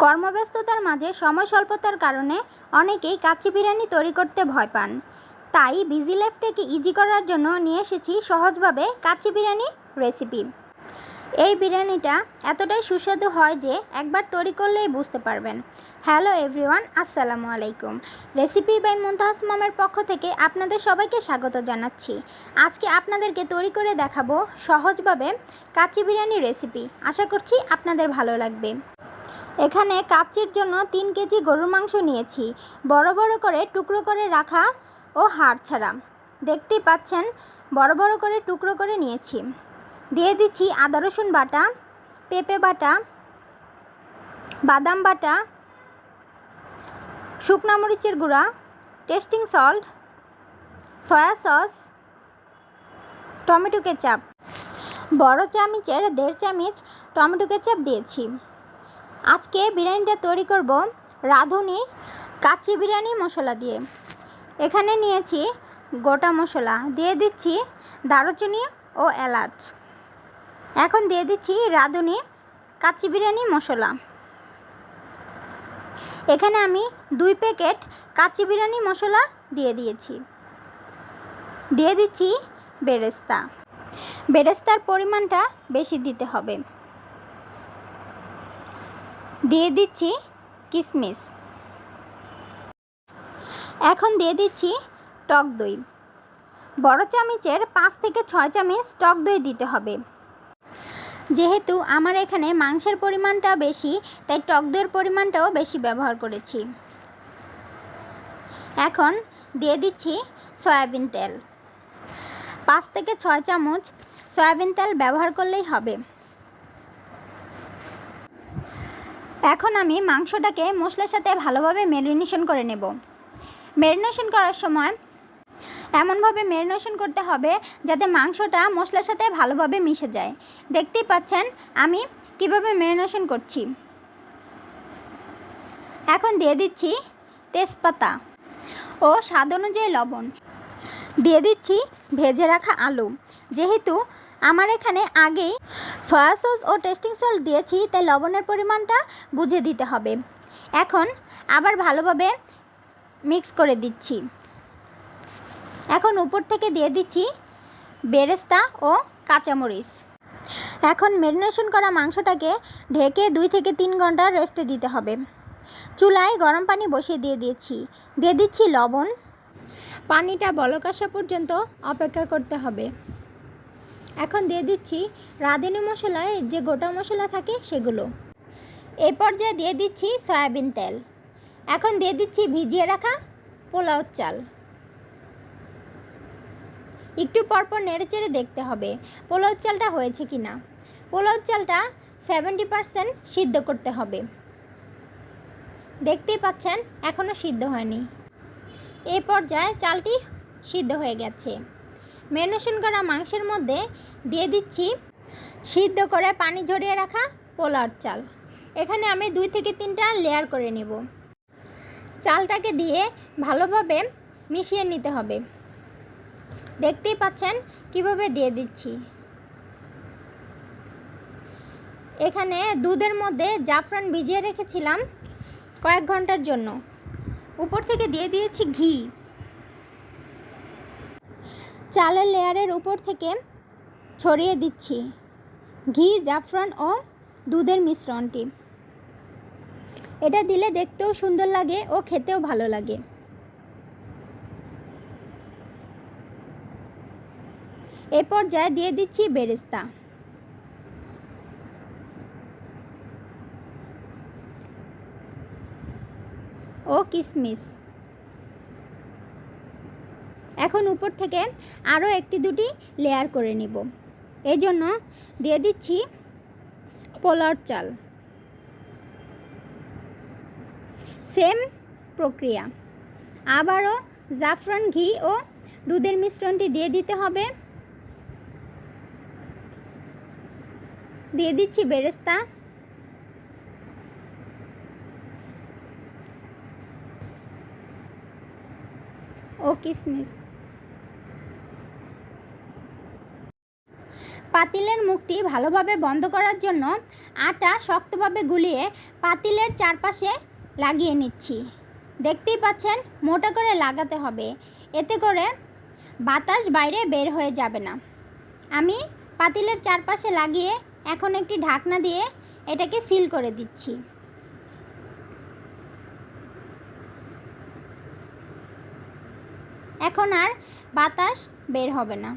কর্মব্যস্ততার মাঝে সময় স্বল্পতার কারণে অনেকেই কাচ্চি বিরিয়ানি তৈরি করতে ভয় পান। তাই বিজি লাইফটাকে ইজি করার জন্য নিয়ে এসেছি সহজভাবে কাচ্চি বিরিয়ানি রেসিপি। এই বিরিয়ানিটা এতটাই সুস্বাদু হয় যে একবার তৈরি করলেই বুঝতে পারবেন। হ্যালো এভরিওয়ান, আসসালামু আলাইকুম। রেসিপি বাই মুনতাহাস মমের পক্ষ থেকে আপনাদের সবাইকে স্বাগত জানাচ্ছি। আজকে আপনাদেরকে তৈরি করে দেখাবো সহজভাবে কাচ্চি বিরিয়ানি রেসিপি। আশা করছি আপনাদের ভালো লাগবে। এখানে কাচ্চির জন্য 3 কেজি গরুর মাংস নিয়েছি, বড় বড় করে টুকরো করে রাখা ও হাড় ছাড়া। দেখতেই পাচ্ছেন বড় বড় করে টুকরো করে নিয়েছি। দিয়ে দিচ্ছি আদা রসুন বাটা, পেঁপে বাটা, বাদাম বাটা, শুকনো মরিচের গুঁড়া, testing salt, soya sauce, tomato ketchup. বড় চামচের 1.5 চামচ টমেটো কেচাপ দিয়েছি। আজকে বিরিয়ানিটা তৈরি করব রাঁধুনি কাচ্চি বিরিয়ানি মশলা দিয়ে। এখানে নিয়েছি গোটা মশলা, দিয়ে দিচ্ছি দারুচিনি ও এলাচ। এখন দিয়ে দিচ্ছি রাঁধুনি কাচ্চি বিরিয়ানি মশলা। এখানে আমি 2 প্যাকেট কাচ্চি বিরিয়ানি মশলা দিয়ে দিয়েছি। দিয়ে দিচ্ছি বেরেস্তা। বেরেস্তার পরিমাণটা বেশি দিতে হবে। দিয়ে দিচ্ছি কিশমিশ। এখন দিয়ে দিচ্ছি টক দই। বড় চামচের 5 থেকে 6 চামচ টক দই দিতে হবে। যেহেতু আমার এখানে মাংসের পরিমাণটা বেশি, তাই টক দইয়ের পরিমাণটাও বেশি ব্যবহার করেছি। এখন দিয়ে দিচ্ছি সয়াবিন তেল। 5 থেকে 6 চামচ সয়াবিন তেল ব্যবহার করলেই হবে। এখন আমি মাংসটাকে মশলার সাথে ভালোভাবে ম্যারিনেশন করে নেব। ম্যারিনেশন করার সময় এমনভাবে ম্যারিনেশন করতে হবে যাতে মাংসটা মশলার সাথে ভালোভাবে মিশে যায়। দেখতেই পাচ্ছেন আমি কিভাবে ম্যারিনেশন করছি। এখন দিয়ে দিচ্ছি তেজপাতা ও স্বাদ অনুযায়ী লবণ। দিয়ে দিচ্ছি ভেজে রাখা আলু। যেহেতু আমার এখানে আগেই সয়া সস ও টেস্টিং সল্ট দিয়েছি, তাই লবণের পরিমাণটা বুঝে দিতে হবে। এখন আবার ভালোভাবে মিক্স করে দিচ্ছি। এখন উপর থেকে দিয়ে দিচ্ছি বেরেস্তা ও কাঁচামরিচ। এখন ম্যারিনেশন করা মাংসটাকে ঢেকে 2 থেকে 3 ঘন্টা রেস্টে দিতে হবে। চুলায় গরম পানি বসিয়ে দিয়েছি। দিয়ে দিচ্ছি লবণ। পানিটা বলক আসা পর্যন্ত অপেক্ষা করতে হবে। এখন দিয়ে দিচ্ছি রাঁধুনি মশলায় যে গোটা মশলা থাকে সেগুলো। এই পর্যায়ে দিয়ে দিচ্ছি সয়াবিন তেল। এখন দিয়ে দিচ্ছি ভিজিয়ে রাখা পোলাও চাল। একটু পরপর নেড়েচেড়ে দেখতে হবে পোলাও চালটা হয়েছে কি না। পোলাও চালটা 70% সিদ্ধ করতে হবে। দেখতেই পাচ্ছেন এখনও সিদ্ধ হয়নি। এই পর্যায়ে চালটি সিদ্ধ হয়ে গেছে। ম্যারিনেশন করা মাংসের মধ্যে দিয়ে দিচ্ছি সিদ্ধ করে পানি ঝরিয়ে রাখা পোলাওর চাল। এখানে আমি 2 থেকে 3টা লেয়ার করে নেব। চালটাকে দিয়ে ভালোভাবে মিশিয়ে নিতে হবে। দেখতেই পাচ্ছেন কিভাবে দিয়ে দিচ্ছি। এখানে দুধের মধ্যে জাফরান ভিজিয়ে রেখেছিলাম কয়েক ঘন্টার জন্য। উপর থেকে দিয়ে দিয়েছি ঘি। চালের লেয়ারের উপর থেকে ছড়িয়ে দিচ্ছি ঘি, জাফরান ও দুধের মিশ্রণটি। এটা দিলে দেখতেও সুন্দর লাগে ও খেতেও ভালো লাগে। এ পর্যায়ে দিয়ে দিচ্ছি বেরেস্তা ও কিশমিশ। এখন উপর থেকে আরও 1-2টি লেয়ার করে নিব। এই জন্য দিয়ে দিচ্ছি পোলাওর চাল। সেম প্রক্রিয়া। আবারও জাফরান, ঘি ও দুধের মিশ্রণটি দিয়ে দিতে হবে। দিয়ে দিচ্ছি বেরেস্তা ও কিশমিশ। পাতিলের মুখটি ভালোভাবে বন্ধ করার জন্য আটা শক্তভাবে গুলিয়ে পাতিলের চারপাশে লাগিয়ে নিচ্ছি। দেখতেই পাচ্ছেন মোটা করে লাগাতে হবে, এতে করে বাতাস বাইরে বের হয়ে যাবে না। আমি পাতিলের চারপাশে লাগিয়ে এখন একটি ঢাকনা দিয়ে এটাকে সিল করে দিচ্ছি। এখন আর বাতাস বের হবে না।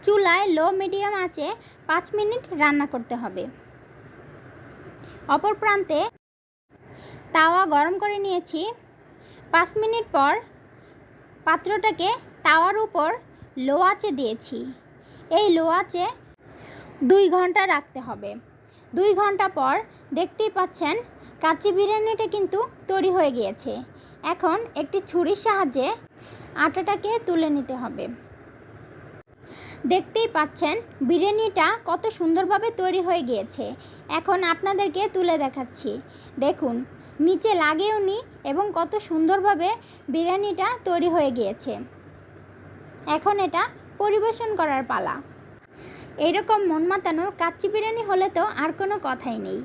চুলায় লো মিডিয়াম আঁচে 5 মিনিট রান্না করতে হবে। অপর প্রান্তে তাওয়া গরম করে নিয়েছি। 5 মিনিট পর পাত্রটাকে তাওয়ার উপর লো আঁচে দিয়েছি। এই লো আঁচে 2 ঘন্টা রাখতে হবে। 2 ঘন্টা পর দেখতেই পাচ্ছেন কাচ্চি বিরিয়ানিটা কিন্তু তৈরি হয়ে গিয়েছে। এখন একটি ছুরির সাহায্যে আটাটাকে তুলে নিতে হবে। দেখতেই পাচ্ছেন বিরিয়ানিটা কত সুন্দরভাবে তৈরি হয়ে গিয়েছে। এখন আপনাদেরকে তুলে দেখাচ্ছি। দেখুন নিচে লাগেওনি এবং কত সুন্দরভাবে বিরিয়ানিটা তৈরি হয়ে গিয়েছে। এখন এটা পরিবেশন করার পালা। এরকম মন মাতানো কাচ্চি বিরিয়ানি হলে তো আর কোনো কথাই নেই।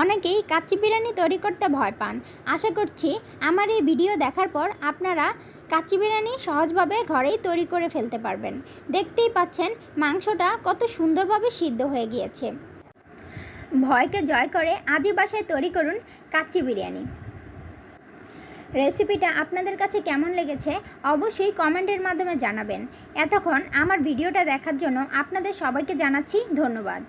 অনেকেই কাচ্চি বিরিয়ানি তৈরি করতে ভয় পান। আশা করছি আমার এই ভিডিও দেখার পর আপনারা কাচ্চি বিরিয়ানি সহজভাবে ঘরেই তৈরি করে ফেলতে পারবেন। দেখতেই পাচ্ছেন মাংসটা কত সুন্দরভাবে সিদ্ধ হয়ে গিয়েছে। ভয়কে জয় করে আজই বাসায় তৈরি করুন কাচ্চি বিরিয়ানি। রেসিপিটা আপনাদের কাছে কেমন লেগেছে অবশ্যই কমেন্টের মাধ্যমে জানাবেন। এতক্ষণ আমার ভিডিওটা দেখার জন্য আপনাদের সবাইকে জানাচ্ছি ধন্যবাদ।